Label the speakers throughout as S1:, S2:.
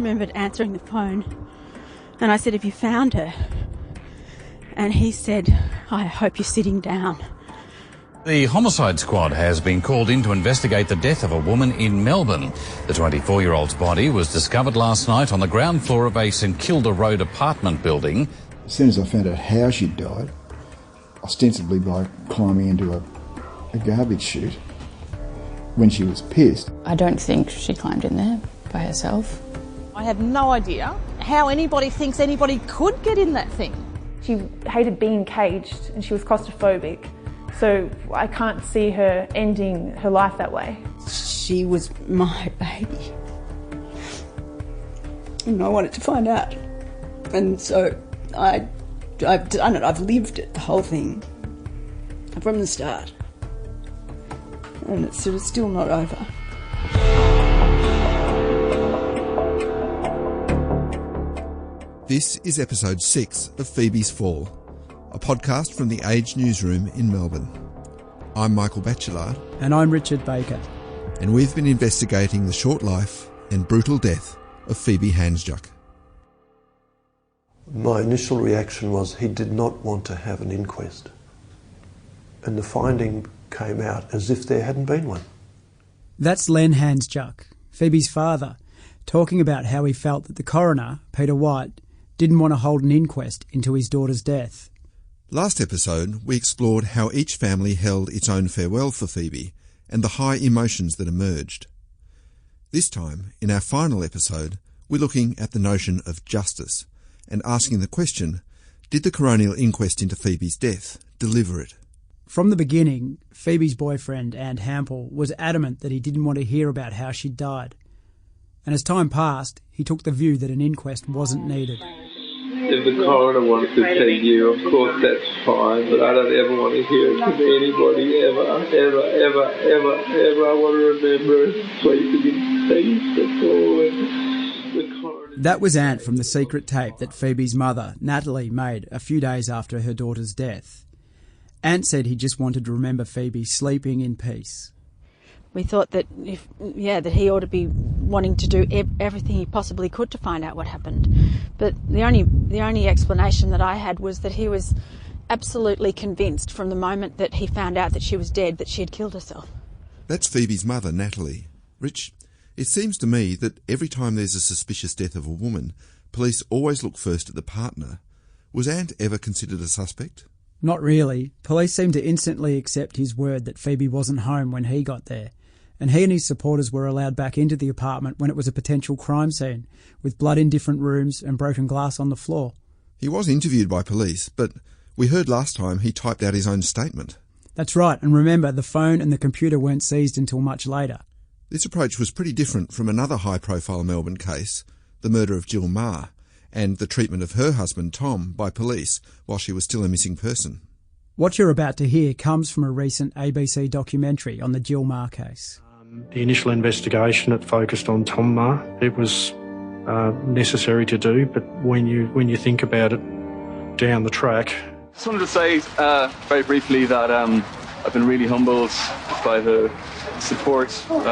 S1: remembered answering the phone, and I said, "Have you found her?" And he said, "I hope you're sitting down."
S2: The homicide squad has been called in to investigate the death of a woman in Melbourne. The 24-year-old's body was discovered last night on the ground floor of a St Kilda Road apartment building.
S3: As soon as I found out how she'd died, ostensibly by climbing into a garbage chute, when she was pissed.
S4: I don't think she climbed in there by herself.
S5: I have no idea how anybody thinks anybody could get in that thing.
S6: She hated being caged and she was claustrophobic, so I can't see her ending her life that way.
S1: She was my baby, and I wanted to find out. And so I've done it. I've lived it, the whole thing, from the start. And it's sort of still not over.
S7: This is episode 6 of Phoebe's Fall, a podcast from the Age newsroom in Melbourne. I'm Michael Batchelard.
S8: And I'm Richard Baker.
S7: And we've been investigating the short life and brutal death of Phoebe Hansjuk.
S9: My initial reaction was he did not want to have an inquest. And the finding came out as if there hadn't been one.
S8: That's Len Hansjuk, Phoebe's father, talking about how he felt that the coroner, Peter White, didn't want to hold an inquest into his daughter's death.
S7: Last episode, we explored how each family held its own farewell for Phoebe and the high emotions that emerged. This time, in our final episode, we're looking at the notion of justice and asking the question, did the coronial inquest into Phoebe's death deliver it?
S8: From the beginning, Phoebe's boyfriend, Ant Hampel, was adamant that he didn't want to hear about how she'd died. And as time passed, he took the view that an inquest wasn't needed.
S10: If the coroner wants to tell you, of course that's fine, but I don't ever want to hear it from anybody, ever. I want to remember a place against peace, that's all. The coroner...
S8: That was Ant from the secret tape that Phoebe's mother, Natalie, made a few days after her daughter's death. Ant said he just wanted to remember Phoebe sleeping in peace.
S1: We thought that that he ought to be wanting to do everything he possibly could to find out what happened. But the only explanation that I had was that he was absolutely convinced from the moment that he found out that she was dead that she had killed herself.
S7: That's Phoebe's mother, Natalie. Rich, it seems to me that every time there's a suspicious death of a woman, police always look first at the partner. Was Ant ever considered a suspect?
S8: Not really. Police seemed to instantly accept his word that Phoebe wasn't home when he got there, and he and his supporters were allowed back into the apartment when it was a potential crime scene, with blood in different rooms and broken glass on the floor.
S7: He was interviewed by police, but we heard last time he typed out his own statement.
S8: That's right, and remember, the phone and the computer weren't seized until much later.
S7: This approach was pretty different from another high-profile Melbourne case, the murder of Jill Maher, and the treatment of her husband, Tom, by police while she was still a missing person.
S8: What you're about to hear comes from a recent ABC documentary on the Jill Maher case.
S11: The initial investigation, it focused on Tom Maher. It was necessary to do, but when you think about it down the track...
S12: I just wanted to say very briefly that I've been really humbled by the support of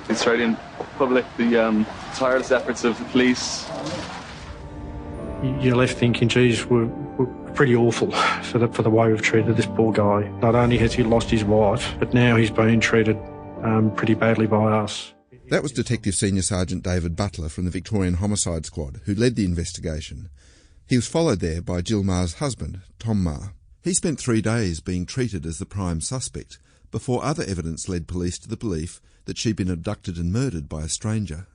S12: the Australian public, the tireless efforts of the police.
S11: You're left thinking, geez, we're pretty awful for the way we've treated this poor guy. Not only has he lost his wife, but now he's been treated pretty badly by us.
S7: That was Detective Senior Sergeant David Butler from the Victorian Homicide Squad, who led the investigation. He was followed there by Jill Maher's husband, Tom Maher. He spent 3 days being treated as the prime suspect before other evidence led police to the belief that she'd been abducted and murdered by a stranger.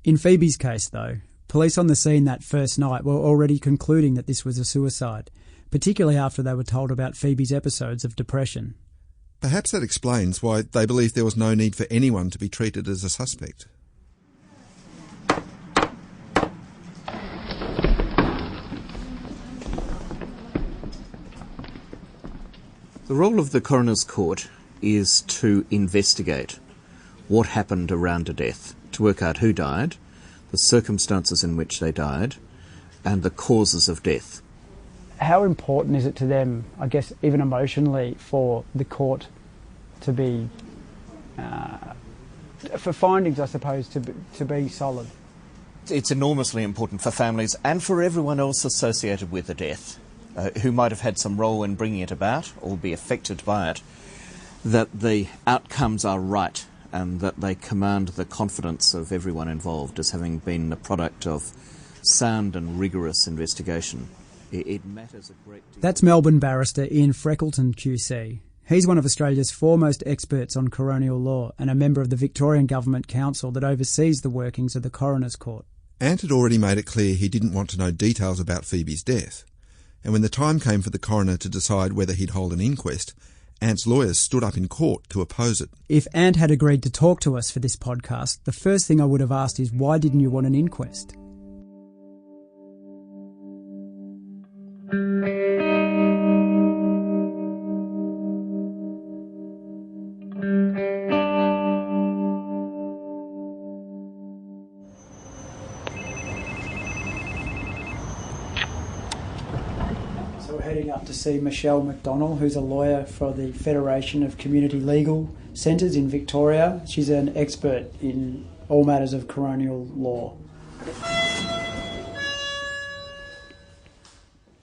S8: In Phoebe's case, though, police on the scene that first night were already concluding that this was a suicide, particularly after they were told about Phoebe's episodes of depression.
S7: Perhaps that explains why they believed there was no need for anyone to be treated as a suspect.
S13: The role of the coroner's court is to investigate what happened around a death, to work out who died, the circumstances in which they died, and the causes of death.
S8: How important is it to them, I guess, even emotionally, for the court to be, for findings, I suppose, to be solid?
S13: It's enormously important for families and for everyone else associated with the death, who might have had some role in bringing it about or be affected by it, that the outcomes are right and that they command the confidence of everyone involved as having been the product of sound and rigorous investigation. It matters a great deal.
S8: That's Melbourne barrister Ian Freckleton QC. He's one of Australia's foremost experts on coronial law and a member of the Victorian Government Council that oversees the workings of the Coroner's Court.
S7: Ant had already made it clear he didn't want to know details about Phoebe's death, and when the time came for the coroner to decide whether he'd hold an inquest, Ant's lawyers stood up in court to oppose it.
S8: If Ant had agreed to talk to us for this podcast, the first thing I would have asked is, why didn't you want an inquest? Up to see Michelle McDonnell, who's a lawyer for the Federation of Community Legal Centres in Victoria. She's an expert in all matters of coronial law.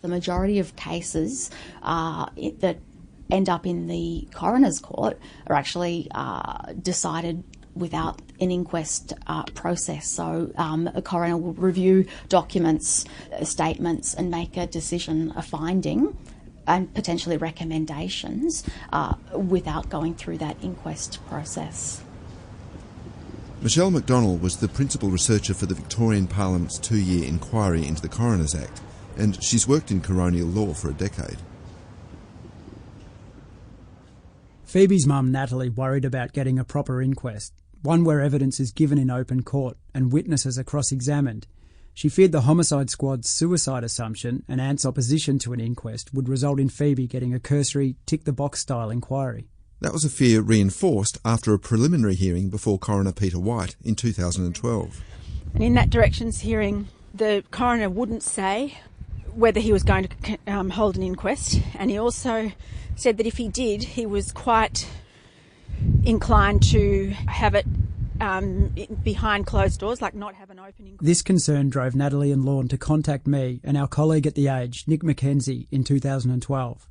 S14: The majority of cases that end up in the coroner's court are actually decided without an inquest process. So a coroner will review documents, statements, and make a decision, a finding, and potentially recommendations without going through that inquest process.
S7: Michelle McDonnell was the principal researcher for the Victorian Parliament's 2-year inquiry into the Coroners Act, and she's worked in coronial law for a decade.
S8: Phoebe's mum, Natalie, worried about getting a proper inquest, one where evidence is given in open court and witnesses are cross-examined. She feared the homicide squad's suicide assumption and Ant's opposition to an inquest would result in Phoebe getting a cursory tick-the-box style inquiry.
S7: That was a fear reinforced after a preliminary hearing before Coroner Peter White in 2012.
S1: And in that directions hearing, the coroner wouldn't say whether he was going to hold an inquest, and he also said that if he did, he was quite inclined to have it behind closed doors, like not have an open inquest.
S8: This concern drove Natalie and Lorne to contact me and our colleague at The Age, Nick McKenzie, in 2012.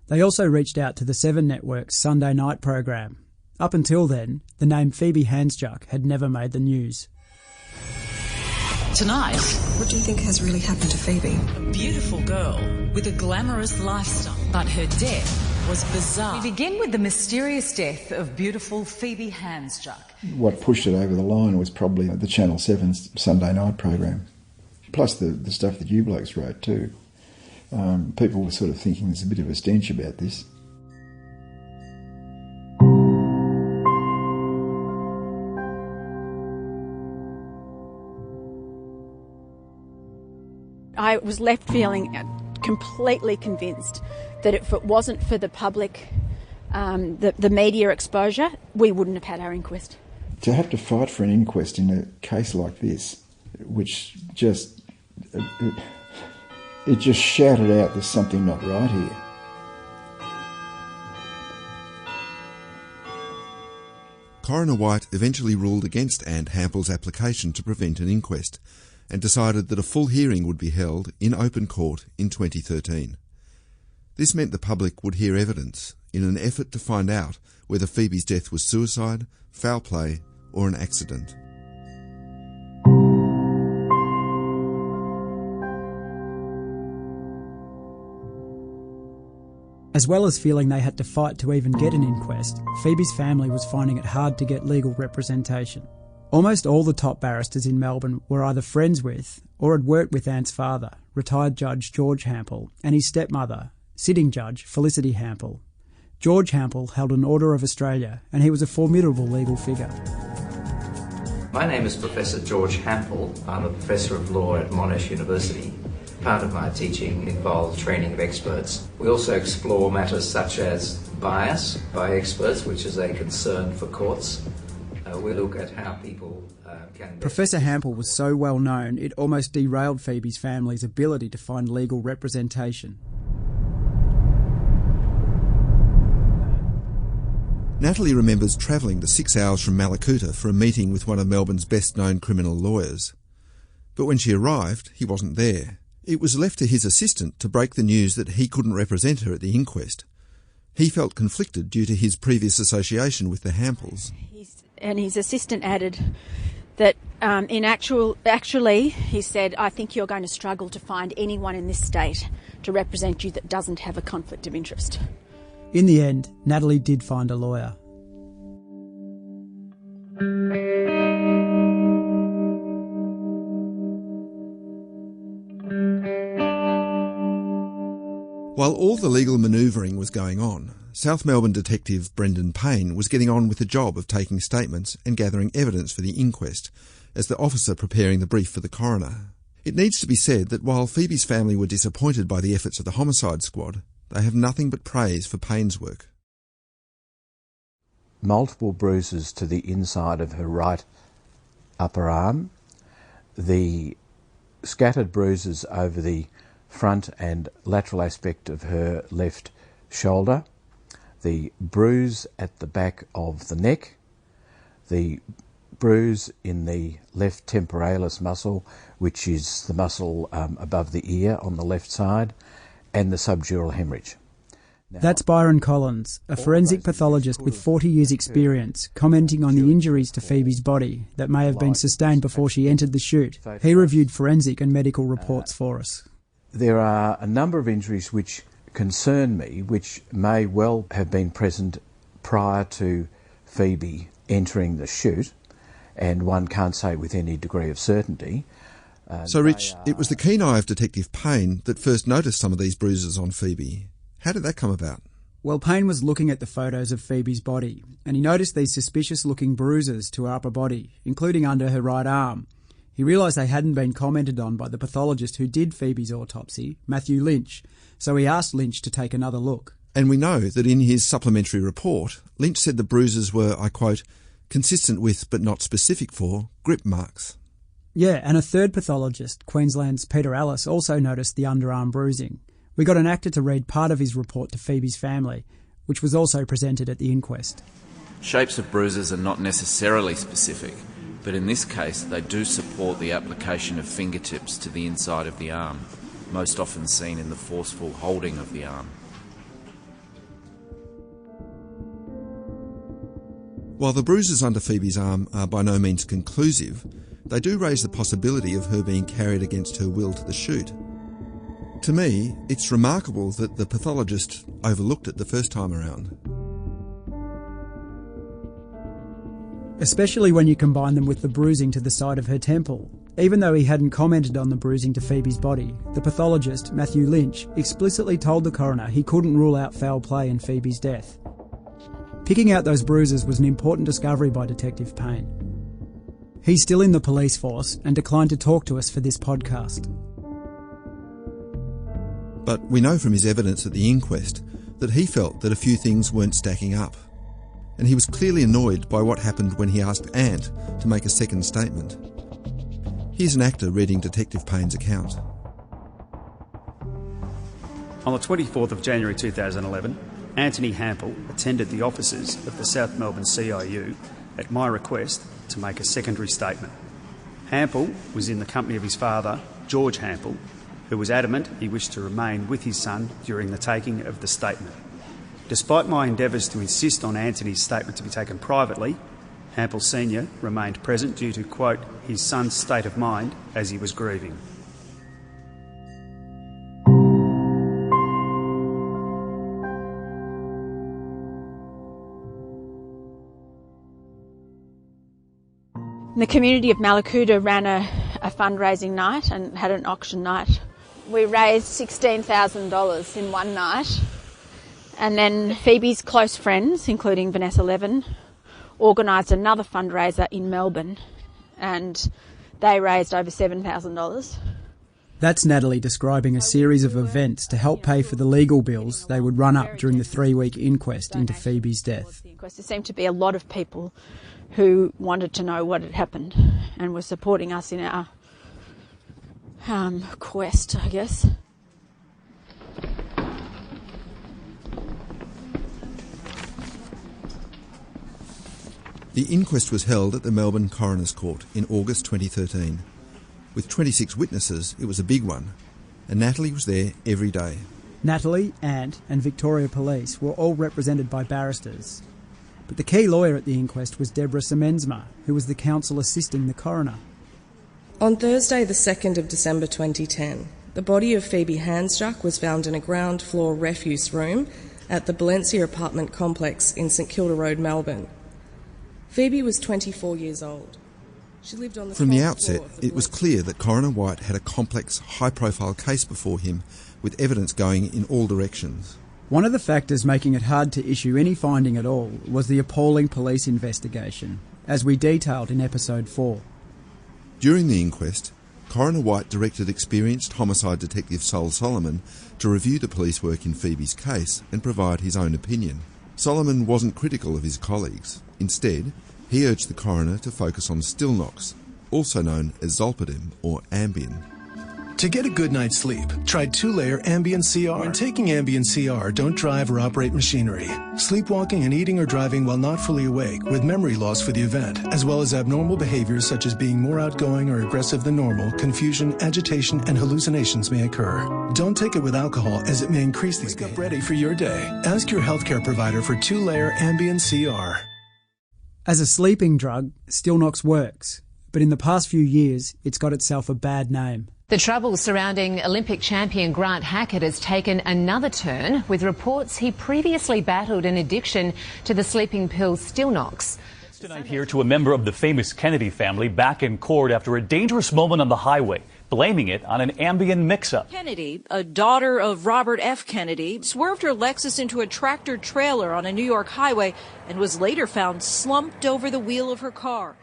S8: They also reached out to the 7 Network's Sunday night program. Up until then, the name Phoebe Hansjuk had never made the news.
S15: Tonight,
S16: what do you think has really happened to Phoebe?
S15: A beautiful girl with a glamorous lifestyle, but her death was bizarre. We begin with the mysterious death of beautiful Phoebe Hansjuk.
S3: What pushed it over the line was probably the Channel 7's Sunday night program, plus the stuff that you blokes wrote too. People were sort of thinking there's a bit of a stench about this.
S1: I was left feeling completely convinced that if it wasn't for the public, the media exposure, we wouldn't have had our inquest.
S3: To have to fight for an inquest in a case like this, which just it just shouted out there's something not right here.
S7: Coroner White eventually ruled against Ant Hampel's application to prevent an inquest and decided that a full hearing would be held in open court in 2013. This meant the public would hear evidence in an effort to find out whether Phoebe's death was suicide, foul play, or an accident.
S8: As well as feeling they had to fight to even get an inquest, Phoebe's family was finding it hard to get legal representation. Almost all the top barristers in Melbourne were either friends with or had worked with Ant's father, retired Judge George Hampel, and his stepmother, sitting Judge Felicity Hampel. George Hampel held an Order of Australia, and he was a formidable legal figure.
S17: My name is Professor George Hampel. I'm a Professor of Law at Monash University. Part of my teaching involves training of experts. We also explore matters such as bias by experts, which is a concern for courts. We look at how people can...
S8: Professor Hampel was so well known, it almost derailed Phoebe's family's ability to find legal representation.
S7: Natalie remembers travelling to 6 hours from Mallacoota for a meeting with one of Melbourne's best-known criminal lawyers. But when she arrived, he wasn't there. It was left to his assistant to break the news that he couldn't represent her at the inquest. He felt conflicted due to his previous association with the Hampels.
S1: And his assistant added that actually, he said, I think you're going to struggle to find anyone in this state to represent you that doesn't have a conflict of interest.
S8: In the end, Natalie did find a lawyer.
S7: While all the legal manoeuvring was going on, South Melbourne detective Brendan Payne was getting on with the job of taking statements and gathering evidence for the inquest as the officer preparing the brief for the coroner. It needs to be said that while Phoebe's family were disappointed by the efforts of the homicide squad, they have nothing but praise for Payne's work.
S18: Multiple bruises to the inside of her right upper arm, the scattered bruises over the front and lateral aspect of her left shoulder, the bruise at the back of the neck, the bruise in the left temporalis muscle, which is the muscle above the ear on the left side, and the subdural hemorrhage.
S8: That's Byron Collins, a forensic pathologist with 40 years' experience, commenting on the injuries to Phoebe's body that may have been sustained before she entered the chute. He reviewed forensic and medical reports for us.
S18: There are a number of injuries which concern me, which may well have been present prior to Phoebe entering the chute, and one can't say with any degree of certainty.
S7: So, Rich, it was the keen eye of Detective Payne that first noticed some of these bruises on Phoebe. How did that come about?
S8: Well, Payne was looking at the photos of Phoebe's body, and he noticed these suspicious-looking bruises to her upper body, including under her right arm. He realised they hadn't been commented on by the pathologist who did Phoebe's autopsy, Matthew Lynch, so he asked Lynch to take another look.
S7: And we know that in his supplementary report, Lynch said the bruises were, I quote, consistent with but not specific for grip marks.
S8: Yeah, and a third pathologist, Queensland's Peter Ellis, also noticed the underarm bruising. We got an actor to read part of his report to Phoebe's family, which was also presented at the inquest.
S19: Shapes of bruises are not necessarily specific, but in this case they do support the application of fingertips to the inside of the arm, most often seen in the forceful holding of the arm.
S7: While the bruises under Phoebe's arm are by no means conclusive, they do raise the possibility of her being carried against her will to the chute. To me, it's remarkable that the pathologist overlooked it the first time around.
S8: Especially when you combine them with the bruising to the side of her temple. Even though he hadn't commented on the bruising to Phoebe's body, the pathologist, Matthew Lynch, explicitly told the coroner he couldn't rule out foul play in Phoebe's death. Picking out those bruises was an important discovery by Detective Payne. He's still in the police force and declined to talk to us for this podcast.
S7: But we know from his evidence at the inquest that he felt that a few things weren't stacking up. And he was clearly annoyed by what happened when he asked Ant to make a second statement. Here's an actor reading Detective Payne's account.
S20: On the 24th of January 2011, Anthony Hampel attended the offices of the South Melbourne CIU at my request to make a secondary statement. Hampel was in the company of his father, George Hampel, who was adamant he wished to remain with his son during the taking of the statement. Despite my endeavours to insist on Anthony's statement to be taken privately, Hampel Sr. remained present due to, quote, his son's state of mind as he was grieving.
S1: The community of Malakuta ran a fundraising night and had an auction night. We raised $16,000 in one night. And then Phoebe's close friends, including Vanessa Levin, organised another fundraiser in Melbourne, and they raised over $7,000.
S8: That's Natalie describing a series of events to help pay for the legal bills they would run up during the 3-week inquest into Phoebe's death.
S1: There seemed to be a lot of people who wanted to know what had happened and were supporting us in our quest, I guess.
S7: The inquest was held at the Melbourne Coroner's Court in August 2013. With 26 witnesses, it was a big one, and Natalie was there every day.
S8: Natalie, Ant and Victoria Police were all represented by barristers. But the key lawyer at the inquest was Deborah Semensma, who was the counsel assisting the coroner.
S21: On Thursday the 2nd of December 2010, the body of Phoebe Handstruck was found in a ground floor refuse room at the Valencia apartment complex in St Kilda Road, Melbourne. Phoebe was 24 years old. She lived on the
S7: From the outset, it was clear that Coroner White had a complex, high-profile case before him, with evidence going in all directions.
S8: One of the factors making it hard to issue any finding at all was the appalling police investigation, as we detailed in episode 4.
S7: During the inquest, Coroner White directed experienced homicide detective Sol Solomon to review the police work in Phoebe's case and provide his own opinion. Solomon wasn't critical of his colleagues. Instead, he urged the coroner to focus on Stilnox, also known as Zolpidem or Ambien.
S22: To get a good night's sleep, try 2-layer Ambien CR. When taking Ambien CR, don't drive or operate machinery. Sleepwalking and eating or driving while not fully awake with memory loss for the event, as well as abnormal behaviors such as being more outgoing or aggressive than normal, confusion, agitation, and hallucinations may occur. Don't take it with alcohol as it may increase these behaviors. Wake up ready for your day. Ask your healthcare provider for 2-layer Ambien CR.
S8: As a sleeping drug, Stilnox works, but in the past few years, it's got itself a bad name.
S23: The trouble surrounding Olympic champion Grant Hackett has taken another turn, with reports he previously battled an addiction to the sleeping pill Stilnox.
S24: Tonight here to a member of the famous Kennedy family back in court after a dangerous moment on the highway, blaming it on an Ambien mix-up.
S25: Kennedy, a daughter of Robert F. Kennedy, swerved her Lexus into a tractor trailer on a New York highway and was later found slumped over the wheel of her car.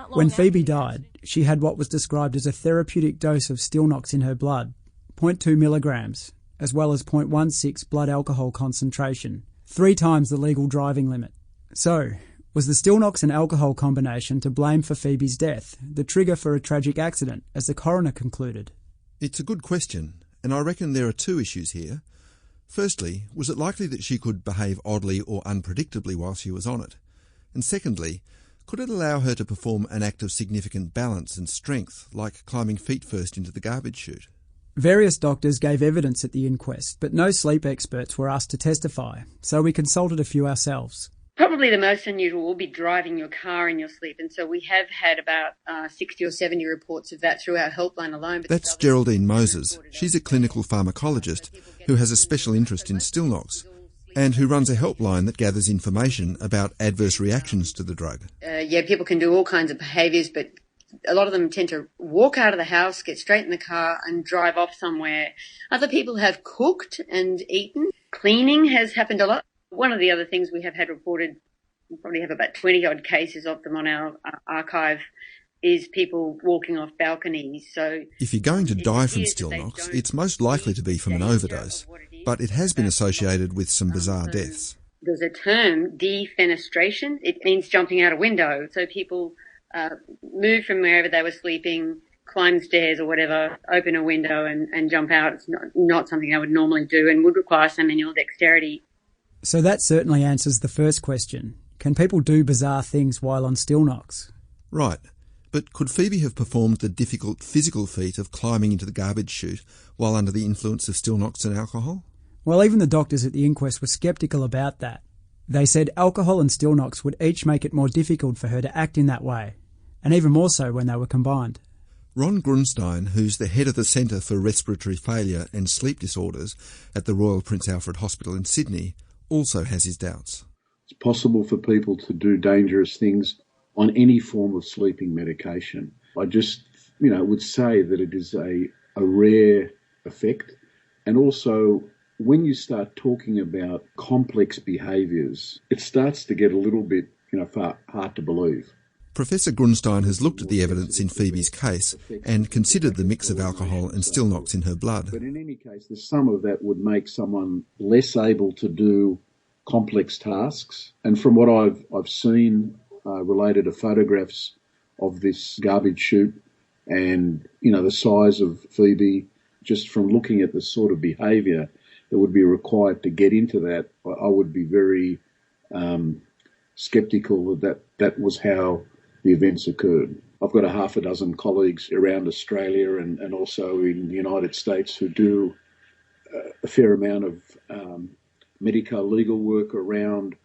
S8: When Phoebe died, she had what was described as a therapeutic dose of Stilnox in her blood, 0.2 milligrams, as well as 0.16 blood alcohol concentration, 3 times the legal driving limit. So, was the Stilnox and alcohol combination to blame for Phoebe's death, the trigger for a tragic accident, as the coroner concluded?
S7: It's a good question, and I reckon there are 2 issues here. Firstly, was it likely that she could behave oddly or unpredictably while she was on it? And secondly, could it allow her to perform an act of significant balance and strength, like climbing feet first into the garbage chute?
S8: Various doctors gave evidence at the inquest, but no sleep experts were asked to testify, so we consulted a few ourselves.
S26: Probably the most unusual will be driving your car in your sleep, and so we have had about 60 or 70 reports of that through our helpline alone. But
S7: that's Geraldine Moses. She's a clinical pharmacologist who has a special interest in Stilnox, and who runs a helpline that gathers information about adverse reactions to the drug.
S26: People can do all kinds of behaviours, but a lot of them tend to walk out of the house, get straight in the car and drive off somewhere. Other people have cooked and eaten. Cleaning has happened a lot. One of the other things we have had reported, we probably have about 20-odd cases of them on our archive, is people walking off balconies. So
S7: if you're going to die from Stilnox, it's most likely to be from an overdose, but it has been associated with some bizarre deaths.
S26: There's a term, defenestration. It means jumping out a window. So people move from wherever they were sleeping, climb stairs or whatever, open a window and jump out. It's not something I would normally do and would require some manual dexterity.
S8: So that certainly answers the first question. Can people do bizarre things while on Stilnox?
S7: Right. But could Phoebe have performed the difficult physical feat of climbing into the garbage chute while under the influence of Stilnox and alcohol?
S8: Well, even the doctors at the inquest were sceptical about that. They said alcohol and Stilnox would each make it more difficult for her to act in that way, and even more so when they were combined.
S7: Ron Grunstein, who's the head of the Centre for Respiratory Failure and Sleep Disorders at the Royal Prince Alfred Hospital in Sydney, also has his doubts.
S27: It's possible for people to do dangerous things on any form of sleeping medication. I just, would say that it is a rare effect. And also, when you start talking about complex behaviours, it starts to get a little bit, hard to believe.
S7: Professor Grunstein has looked at the evidence in Phoebe's case and considered the mix of alcohol and Stilnox in her blood.
S27: But in any case, some of that would make someone less able to do complex tasks. And from what I've seen related to photographs of this garbage chute and, the size of Phoebe, just from looking at the sort of behaviour that would be required to get into that, I would be very sceptical that was how the events occurred. I've got a half a dozen colleagues around Australia and also in the United States who do a fair amount of medico-legal work around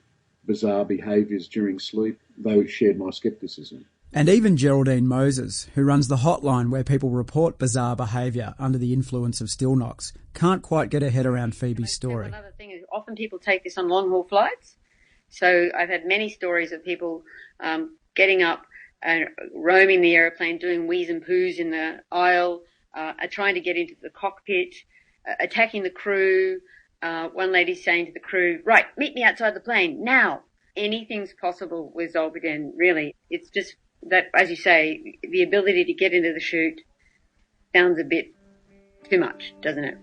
S27: bizarre behaviours during sleep. They shared my scepticism.
S8: And even Geraldine Moses, who runs the hotline where people report bizarre behaviour under the influence of still knocks, can't quite get her head around Phoebe's story.
S26: Another thing is often people take this on long-haul flights. So I've had many stories of people getting up and roaming the aeroplane, doing wheeze and poos in the aisle, trying to get into the cockpit, attacking the crew. One lady saying to the crew, right, meet me outside the plane, now. Anything's possible with Zolpidem, really. It's just that, as you say, the ability to get into the chute sounds a bit too much, doesn't it?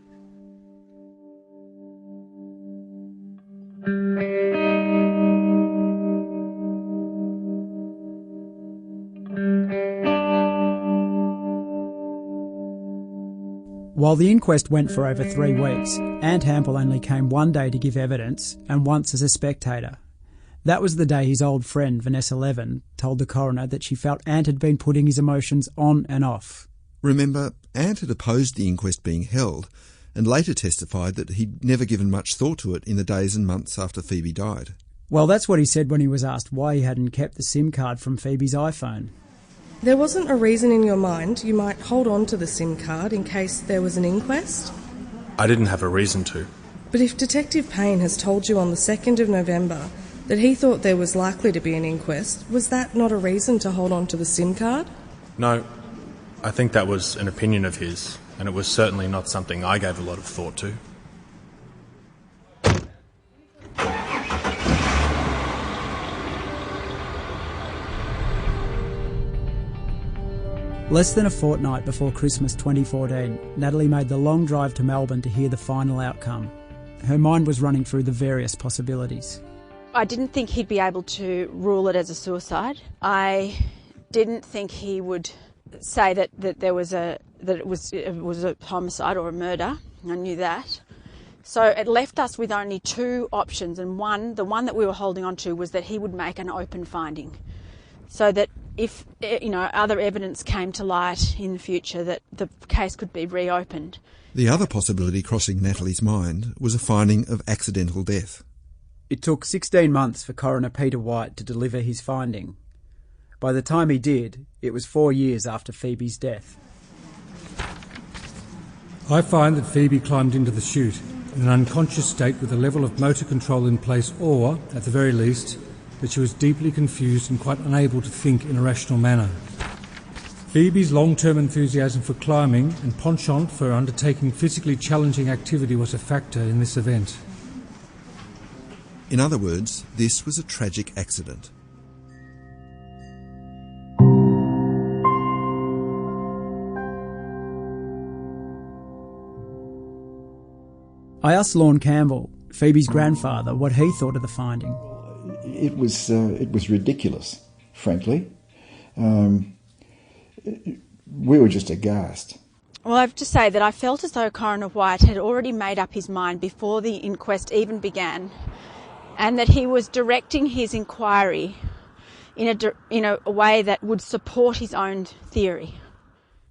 S8: While the inquest went for over 3 weeks, Ant Hampel only came one day to give evidence and once as a spectator. That was the day his old friend Vanessa Levin told the coroner that she felt Ant had been putting his emotions on and off.
S7: Remember, Ant had opposed the inquest being held and later testified that he'd never given much thought to it in the days and months after Phoebe died.
S8: Well, that's what he said when he was asked why he hadn't kept the SIM card from Phoebe's iPhone.
S21: There wasn't a reason in your mind you might hold on to the SIM card in case there was an inquest?
S2: I didn't have a reason to.
S21: But if Detective Payne has told you on the 2nd of November that he thought there was likely to be an inquest, was that not a reason to hold on to the SIM card?
S2: No, I think that was an opinion of his, and it was certainly not something I gave a lot of thought to.
S8: Less than a fortnight before Christmas 2014, Natalie made the long drive to Melbourne to hear the final outcome. Her mind was running through the various possibilities.
S1: I didn't think he'd be able to rule it as a suicide. I didn't think he would say that it was a homicide or a murder. I knew that. So it left us with only 2 options, and the one that we were holding on to was that he would make an open finding, so that if other evidence came to light in the future, that the case could be reopened.
S7: The other possibility crossing Natalie's mind was a finding of accidental death.
S8: It took 16 months for Coroner Peter White to deliver his finding. By the time he did, it was 4 years after Phoebe's death.
S4: I find that Phoebe climbed into the chute in an unconscious state with a level of motor control in place, or, at the very least, that she was deeply confused and quite unable to think in a rational manner. Phoebe's long-term enthusiasm for climbing and penchant for undertaking physically challenging activity was a factor in this event.
S7: In other words, this was a tragic accident.
S8: I asked Lorne Campbell, Phoebe's grandfather, what he thought of the finding.
S3: It was ridiculous, frankly. We were just aghast.
S1: Well, I have to say that I felt as though Coroner White had already made up his mind before the inquest even began, and that he was directing his inquiry in a way that would support his own theory.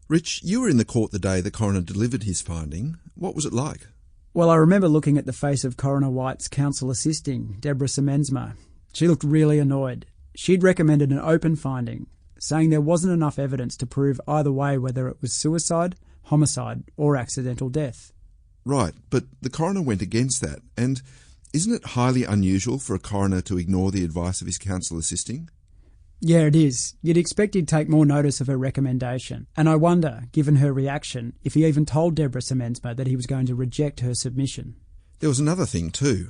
S7: Rich, you were in the court the day the coroner delivered his finding. What was it like?
S8: Well, I remember looking at the face of Coroner White's counsel assisting, Deborah Semensma. She looked really annoyed. She'd recommended an open finding, saying there wasn't enough evidence to prove either way whether it was suicide, homicide or accidental death.
S7: Right, but the coroner went against that, and isn't it highly unusual for a coroner to ignore the advice of his counsel assisting?
S8: Yeah, it is. You'd expect he'd take more notice of her recommendation. And I wonder, given her reaction, if he even told Deborah Semensma that he was going to reject her submission.
S7: There was another thing too.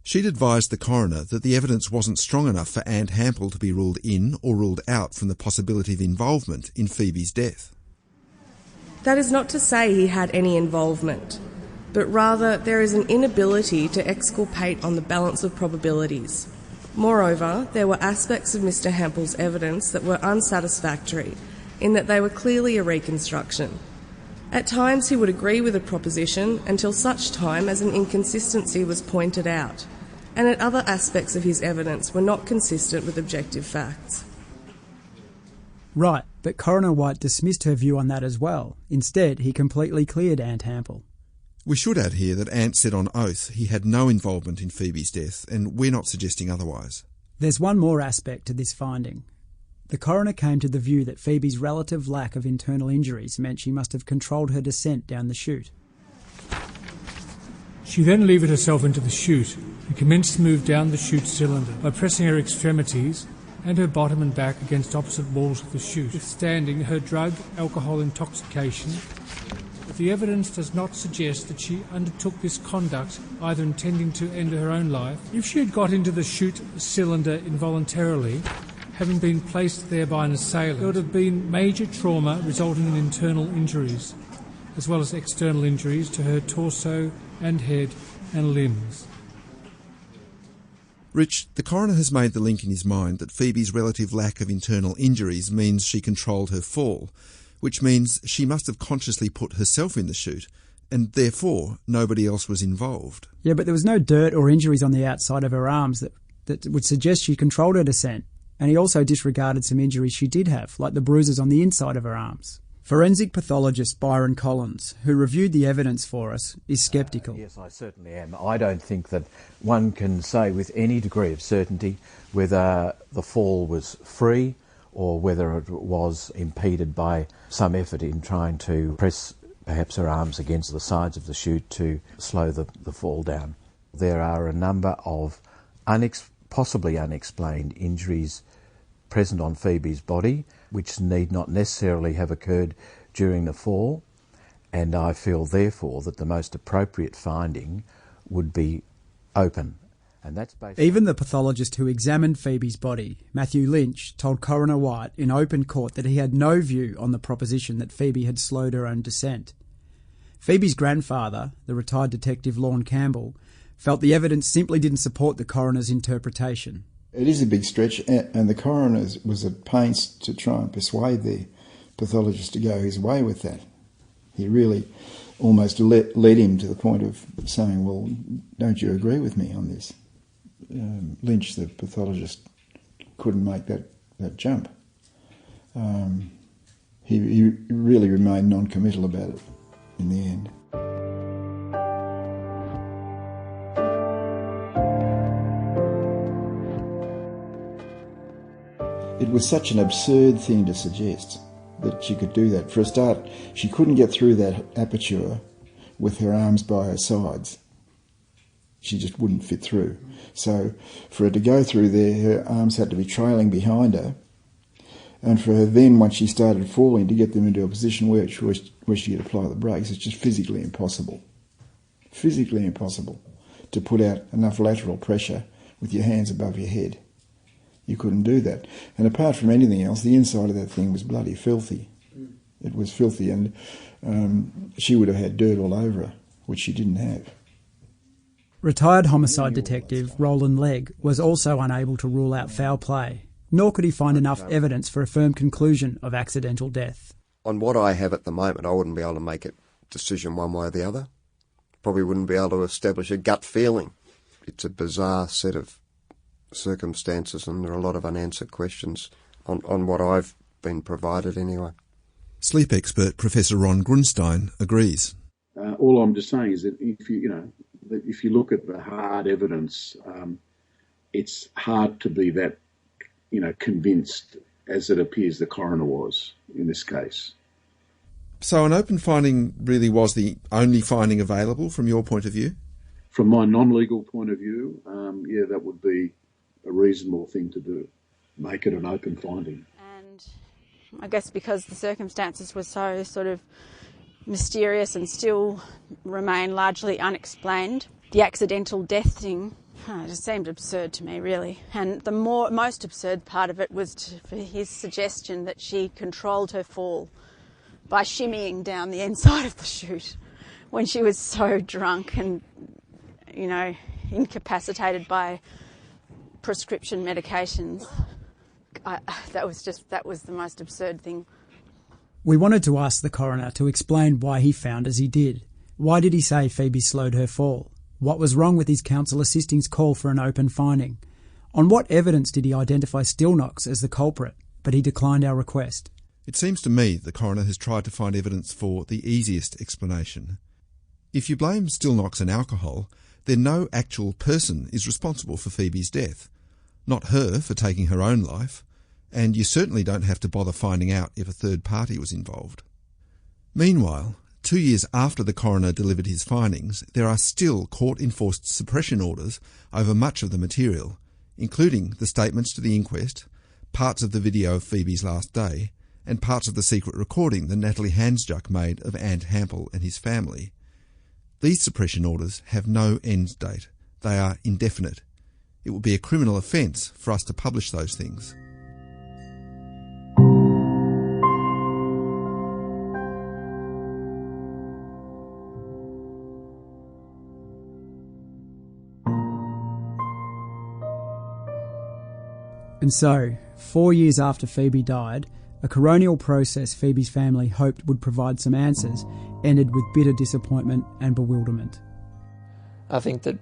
S7: She'd advised the coroner that the evidence wasn't strong enough for Ant Hampel to be ruled in or ruled out from the possibility of involvement in Phoebe's death.
S21: That is not to say he had any involvement, but rather there is an inability to exculpate on the balance of probabilities. Moreover, there were aspects of Mr. Hampel's evidence that were unsatisfactory, in that they were clearly a reconstruction. At times he would agree with a proposition until such time as an inconsistency was pointed out, and at other aspects of his evidence were not consistent with objective facts.
S8: Right, but Coroner White dismissed her view on that as well. Instead, he completely cleared Ant Hampel.
S7: We should add here that Ant said on oath he had no involvement in Phoebe's death, and we're not suggesting otherwise.
S8: There's one more aspect to this finding. The coroner came to the view that Phoebe's relative lack of internal injuries meant she must have controlled her descent down the chute.
S4: She then levered herself into the chute and commenced to move down the chute cylinder by pressing her extremities and her bottom and back against opposite walls of the chute, withstanding her drug alcohol intoxication. But the evidence does not suggest that she undertook this conduct either intending to end her own life. If she had got into the chute cylinder involuntarily, having been placed there by an assailant, there would have been major trauma resulting in internal injuries, as well as external injuries to her torso and head and limbs.
S7: Rich, the coroner has made the link in his mind that Phoebe's relative lack of internal injuries means she controlled her fall, which means she must have consciously put herself in the chute, and therefore nobody else was involved.
S8: Yeah, but there was no dirt or injuries on the outside of her arms that would suggest she controlled her descent. And he also disregarded some injuries she did have, like the bruises on the inside of her arms. Forensic pathologist Byron Collins, who reviewed the evidence for us, is sceptical.
S18: Yes, I certainly am. I don't think that one can say with any degree of certainty whether the fall was free or whether it was impeded by some effort in trying to press perhaps her arms against the sides of the chute to slow the fall down. There are a number of possibly unexplained injuries present on Phoebe's body, which need not necessarily have occurred during the fall, and I feel therefore that the most appropriate finding would be open. And that's based
S8: Even the pathologist who examined Phoebe's body, Matthew Lynch, told Coroner White in open court that he had no view on the proposition that Phoebe had slowed her own descent. Phoebe's grandfather, the retired detective Lorne Campbell, felt the evidence simply didn't support the coroner's interpretation.
S3: It is a big stretch, and the coroner was at pains to try and persuade the pathologist to go his way with that. He really almost led him to the point of saying, well, don't you agree with me on this? Lynch, the pathologist, couldn't make that jump. He really remained non-committal about it in the end. It was such an absurd thing to suggest that she could do that. For a start, she couldn't get through that aperture with her arms by her sides. She just wouldn't fit through. So for her to go through there, her arms had to be trailing behind her. And for her then, once she started falling, to get them into a position where she could apply the brakes, it's just physically impossible. Physically impossible to put out enough lateral pressure with your hands above your head. You couldn't do that. And apart from anything else, the inside of that thing was bloody filthy. It was filthy, and she would have had dirt all over her, which she didn't have.
S8: Retired homicide detective Roland Legg was also unable to rule out foul play, nor could he find enough evidence for a firm conclusion of accidental death.
S5: On what I have at the moment, I wouldn't be able to make a decision one way or the other. Probably wouldn't be able to establish a gut feeling. It's a bizarre set of circumstances, and there are a lot of unanswered questions on what I've been provided anyway.
S7: Sleep expert Professor Ron Grunstein agrees.
S27: All I'm just saying is that if you look at the hard evidence, it's hard to be that convinced as it appears the coroner was in this case.
S7: So an open finding really was the only finding available from your point of view?
S27: From my non-legal point of view, that would be a reasonable thing to do. Make it an open finding.
S1: And I guess because the circumstances were so sort of mysterious and still remain largely unexplained, the accidental death thing just seemed absurd to me, really. And the most absurd part of it was for his suggestion that she controlled her fall by shimmying down the inside of the chute when she was so drunk and, incapacitated by prescription medications. That was the most absurd thing.
S8: We wanted to ask the coroner to explain why he found as he did. Why did he say Phoebe slowed her fall? What was wrong with his counsel assisting's call for an open finding? On what evidence did he identify Stillknox as the culprit? but he declined our request.
S7: It seems to me the coroner has tried to find evidence for the easiest explanation. If you blame Stillknox and alcohol, then no actual person is responsible for Phoebe's death. Not her for taking her own life, and you certainly don't have to bother finding out if a third party was involved. Meanwhile, 2 years after the coroner delivered his findings, there are still court-enforced suppression orders over much of the material, including the statements to the inquest, parts of the video of Phoebe's last day, and parts of the secret recording that Natalie Hansjuk made of Ant Hampel and his family. These suppression orders have no end date. They are indefinite. It would be a criminal offence for us to publish those things.
S8: And so, 4 years after Phoebe died, a coronial process Phoebe's family hoped would provide some answers ended with bitter disappointment and bewilderment.
S6: I think that,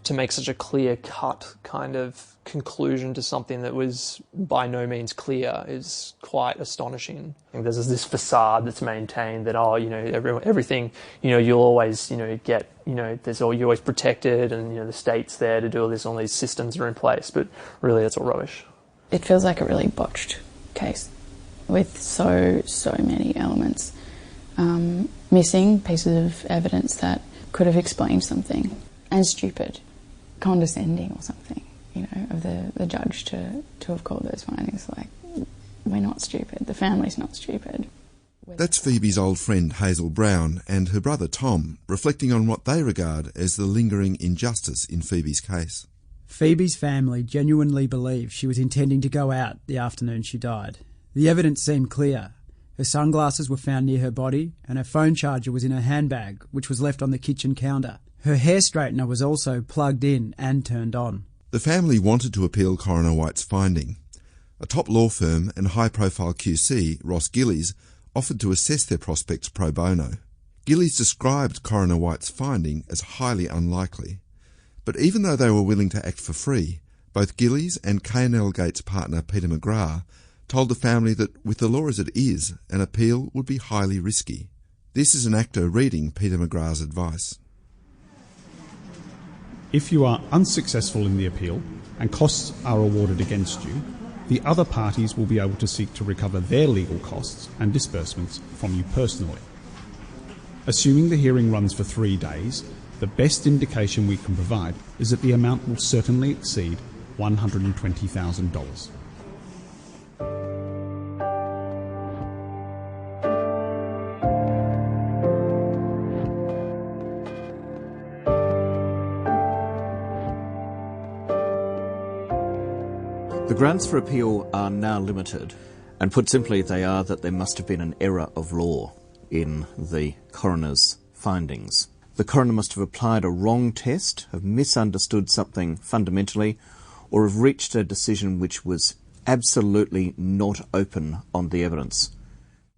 S6: to make such a clear-cut kind of conclusion to something that was by no means clear is quite astonishing. I think there's this facade that's maintained that, everything, you'll always, get, you're always protected and, the state's there to do all this, all these systems are in place, but really that's all rubbish.
S9: It feels like a really botched case with so many elements. Missing pieces of evidence that could have explained something, and stupid, condescending or something, of the judge to have called those findings like, we're not stupid, the family's not stupid.
S7: That's Phoebe's old friend Hazel Brown and her brother Tom, reflecting on what they regard as the lingering injustice in Phoebe's case.
S8: Phoebe's family genuinely believe she was intending to go out the afternoon she died. The evidence seemed clear. Her sunglasses were found near her body, and her phone charger was in her handbag, which was left on the kitchen counter. Her hair straightener was also plugged in and turned on.
S7: The family wanted to appeal Coroner White's finding. A top law firm and high-profile QC, Ross Gillies, offered to assess their prospects pro bono. Gillies described Coroner White's finding as highly unlikely. But even though they were willing to act for free, both Gillies and K&L Gates partner Peter McGrath told the family that with the law as it is, an appeal would be highly risky. This is an actor reading Peter McGrath's advice.
S10: If you are unsuccessful in the appeal and costs are awarded against you, the other parties will be able to seek to recover their legal costs and disbursements from you personally. Assuming the hearing runs for 3 days, the best indication we can provide is that the amount will certainly exceed $120,000.
S11: The grounds for appeal are now limited, and put simply they are that there must have been an error of law in the coroner's findings. The coroner must have applied a wrong test, have misunderstood something fundamentally, or have reached a decision which was absolutely not open on the evidence.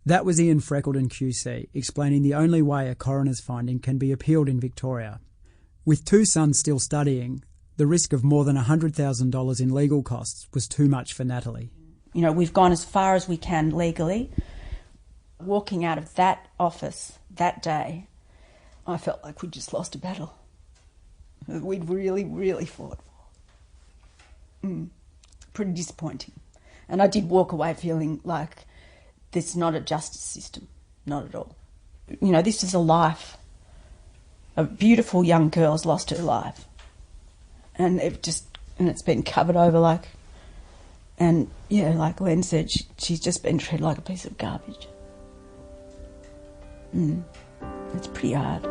S8: That was Ian Freckleton QC, explaining the only way a coroner's finding can be appealed in Victoria. With 2 sons still studying, the risk of more than $100,000 in legal costs was too much for Natalie.
S1: We've gone as far as we can legally. Walking out of that office that day, I felt like we'd just lost a battle. We'd really, really fought for. Pretty disappointing. And I did walk away feeling like this is not a justice system. Not at all. This is a life. A beautiful young girl's lost her life. And it's been covered over like Len said, she's just been treated like a piece of garbage. It's pretty hard.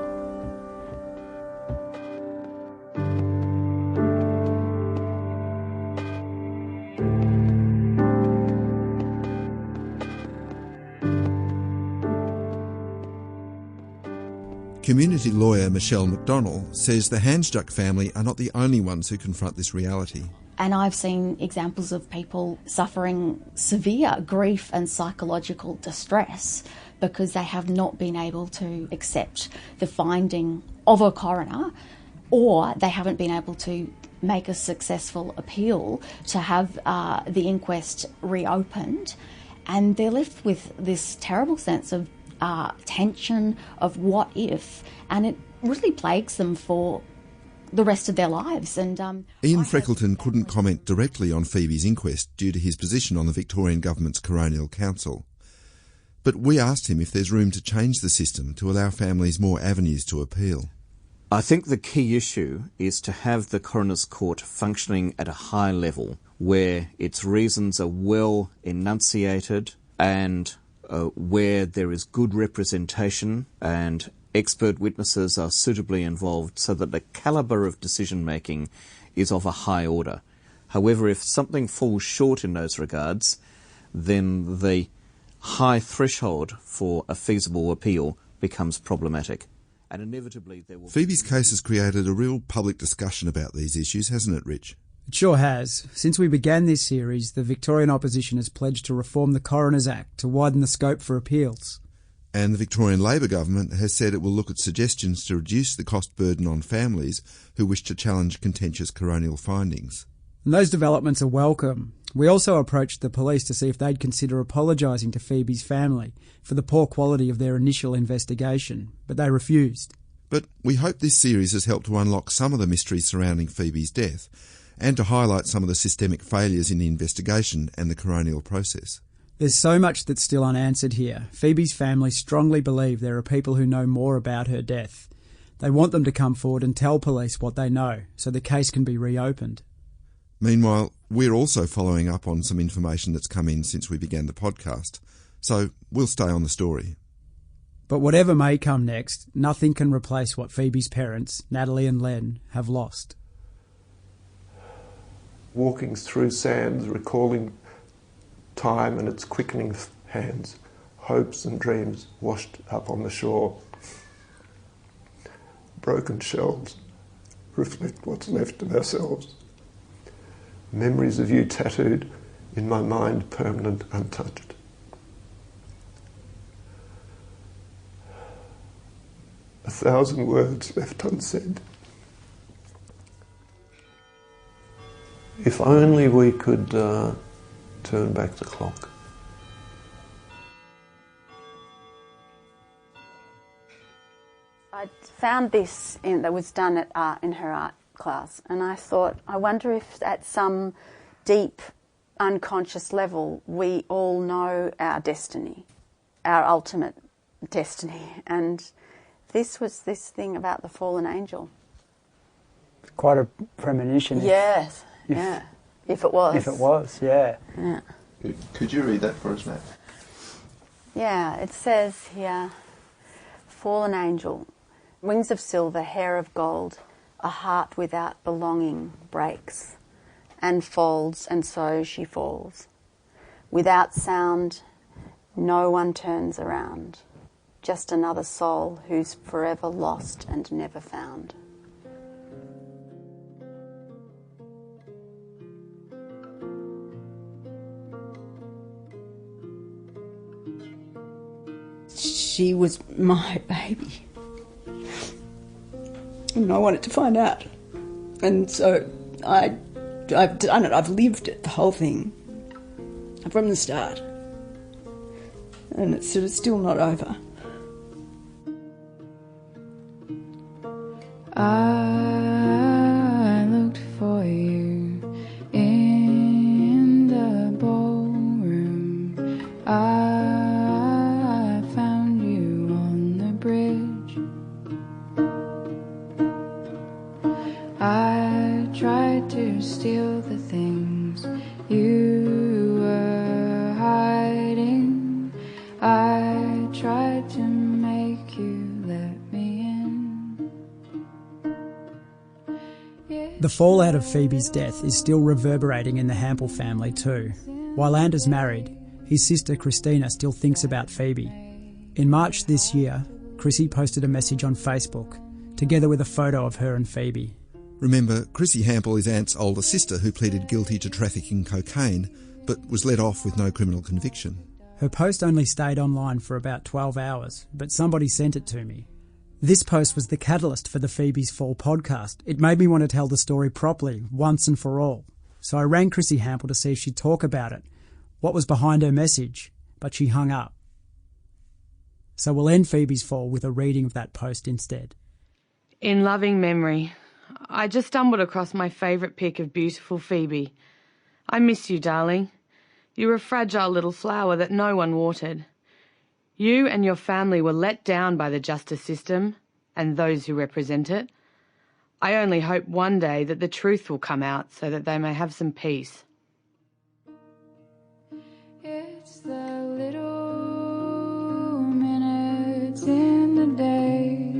S7: Community lawyer Michelle McDonnell says the Hansjuk family are not the only ones who confront this reality.
S12: And I've seen examples of people suffering severe grief and psychological distress because they have not been able to accept the finding of a coroner, or they haven't been able to make a successful appeal to have the inquest reopened, and they're left with this terrible sense of tension of what if, and it really plagues them for the rest of their lives. And
S7: Ian Freckleton couldn't comment directly on Phoebe's inquest due to his position on the Victorian Government's Coronial Council. But we asked him if there's room to change the system to allow families more avenues to appeal.
S11: I think the key issue is to have the Coroner's Court functioning at a high level where its reasons are well enunciated and where there is good representation and expert witnesses are suitably involved so that the calibre of decision-making is of a high order. However, if something falls short in those regards, then the high threshold for a feasible appeal becomes problematic. And inevitably there will...
S7: Phoebe's case has created a real public discussion about these issues, hasn't it, Rich?
S8: It sure has. Since we began this series, the Victorian opposition has pledged to reform the Coroner's Act to widen the scope for appeals.
S7: And the Victorian Labor government has said it will look at suggestions to reduce the cost burden on families who wish to challenge contentious coronial findings.
S8: And those developments are welcome. We also approached the police to see if they'd consider apologising to Phoebe's family for the poor quality of their initial investigation, but they refused.
S7: But we hope this series has helped to unlock some of the mysteries surrounding Phoebe's death and to highlight some of the systemic failures in the investigation and the coronial process.
S8: There's so much that's still unanswered here. Phoebe's family strongly believe there are people who know more about her death. They want them to come forward and tell police what they know, so the case can be reopened.
S7: Meanwhile, we're also following up on some information that's come in since we began the podcast, so we'll stay on the story.
S8: But whatever may come next, nothing can replace what Phoebe's parents, Natalie and Len, have lost.
S13: Walking through sands, recalling time and its quickening hands, hopes and dreams washed up on the shore. Broken shells reflect what's left of ourselves. Memories of you tattooed in my mind, permanent, untouched. A thousand words left unsaid. If only we could turn back the clock.
S1: I found this that was done at in her art class, and I thought, I wonder if at some deep unconscious level we all know our destiny, our ultimate destiny. And this was this thing about the fallen angel.
S8: Quite a premonition.
S1: Yes, yeah. If it was.
S8: If it was, yeah.
S1: Yeah.
S7: Could you read that for us, Nat?
S1: Yeah, it says here, fallen angel, wings of silver, hair of gold, a heart without belonging breaks and folds, and so she falls. Without sound, no one turns around, just another soul who's forever lost and never found.
S14: She was my baby. And I wanted to find out. And so I've done it. I've lived it, the whole thing, from the start. And it's sort of still not over.
S9: I looked for you in the ballroom. I found you on the bridge. I tried to steal the things you were hiding. I tried to make you let me in.
S8: The fallout of Phoebe's death is still reverberating in the Hampel family too. While Anders married, his sister Christina still thinks about Phoebe. In March this year, Chrissy posted a message on Facebook, together with a photo of her and Phoebe.
S7: Remember, Chrissy Hampel is Ant's older sister who pleaded guilty to trafficking cocaine, but was let off with no criminal conviction.
S8: Her post only stayed online for about 12 hours, but somebody sent it to me. This post was the catalyst for the Phoebe's Fall podcast. It made me want to tell the story properly, once and for all. So I rang Chrissy Hample to see if she'd talk about it, what was behind her message, but she hung up. So we'll end Phoebe's Fall with a reading of that post instead.
S15: In loving memory, I just stumbled across my favourite pic of beautiful Phoebe. I miss you, darling. You were a fragile little flower that no one watered. You and your family were let down by the justice system and those who represent it. I only hope one day that the truth will come out so that they may have some peace.
S16: It's the little minutes in the day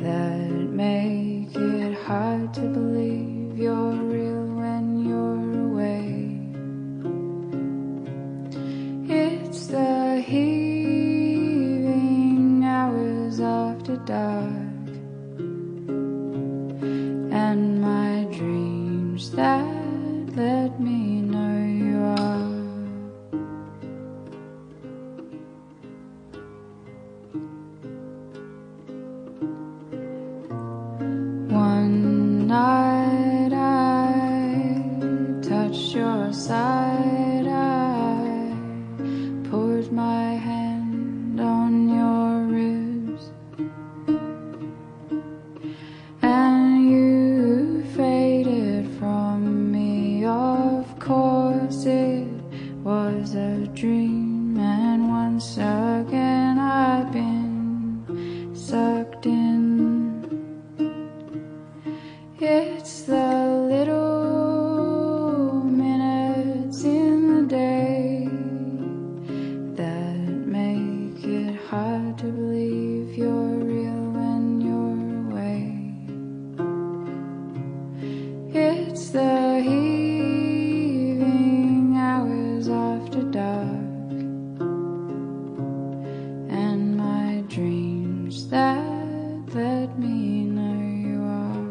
S16: that make it hard to believe you're real when you're away. It's the heaving hours after dark and my dreams that let me know you are. One night I touched your side, I put my hand on your ribs, and you faded from me. Of course it was a dream, and once again I've been sucked in. It's the little minutes in the day that make it hard to believe you're real when you're away. It's the heaving hours after dark and my dreams that let me know you are.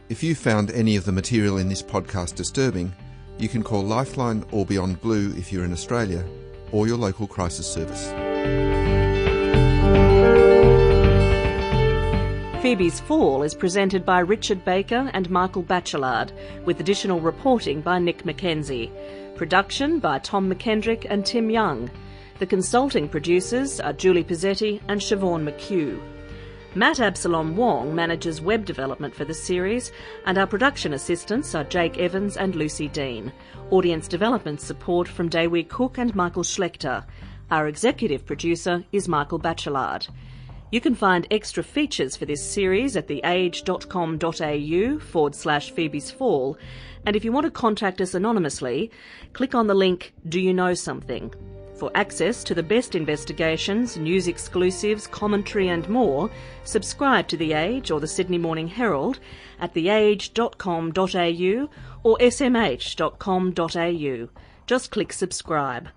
S7: If you found any of the material in this podcast disturbing, you can call Lifeline or Beyond Blue if you're in Australia, or your local crisis service.
S17: Phoebe's Fall is presented by Richard Baker and Michael Batchelard, with additional reporting by Nick Mackenzie. Production by Tom McKendrick and Tim Young. The consulting producers are Julie Pizzetti and Siobhan McHugh. Matt Absalom Wong manages web development for the series, and our production assistants are Jake Evans and Lucy Dean. Audience development support from Daewee Cook and Michael Schlechter. Our executive producer is Michael Batchelard. You can find extra features for this series at theage.com.au/Phoebe's Fall, and if you want to contact us anonymously, click on the link Do You Know Something? For access to the best investigations, news exclusives, commentary and more, subscribe to The Age or the Sydney Morning Herald at theage.com.au or smh.com.au. Just click subscribe.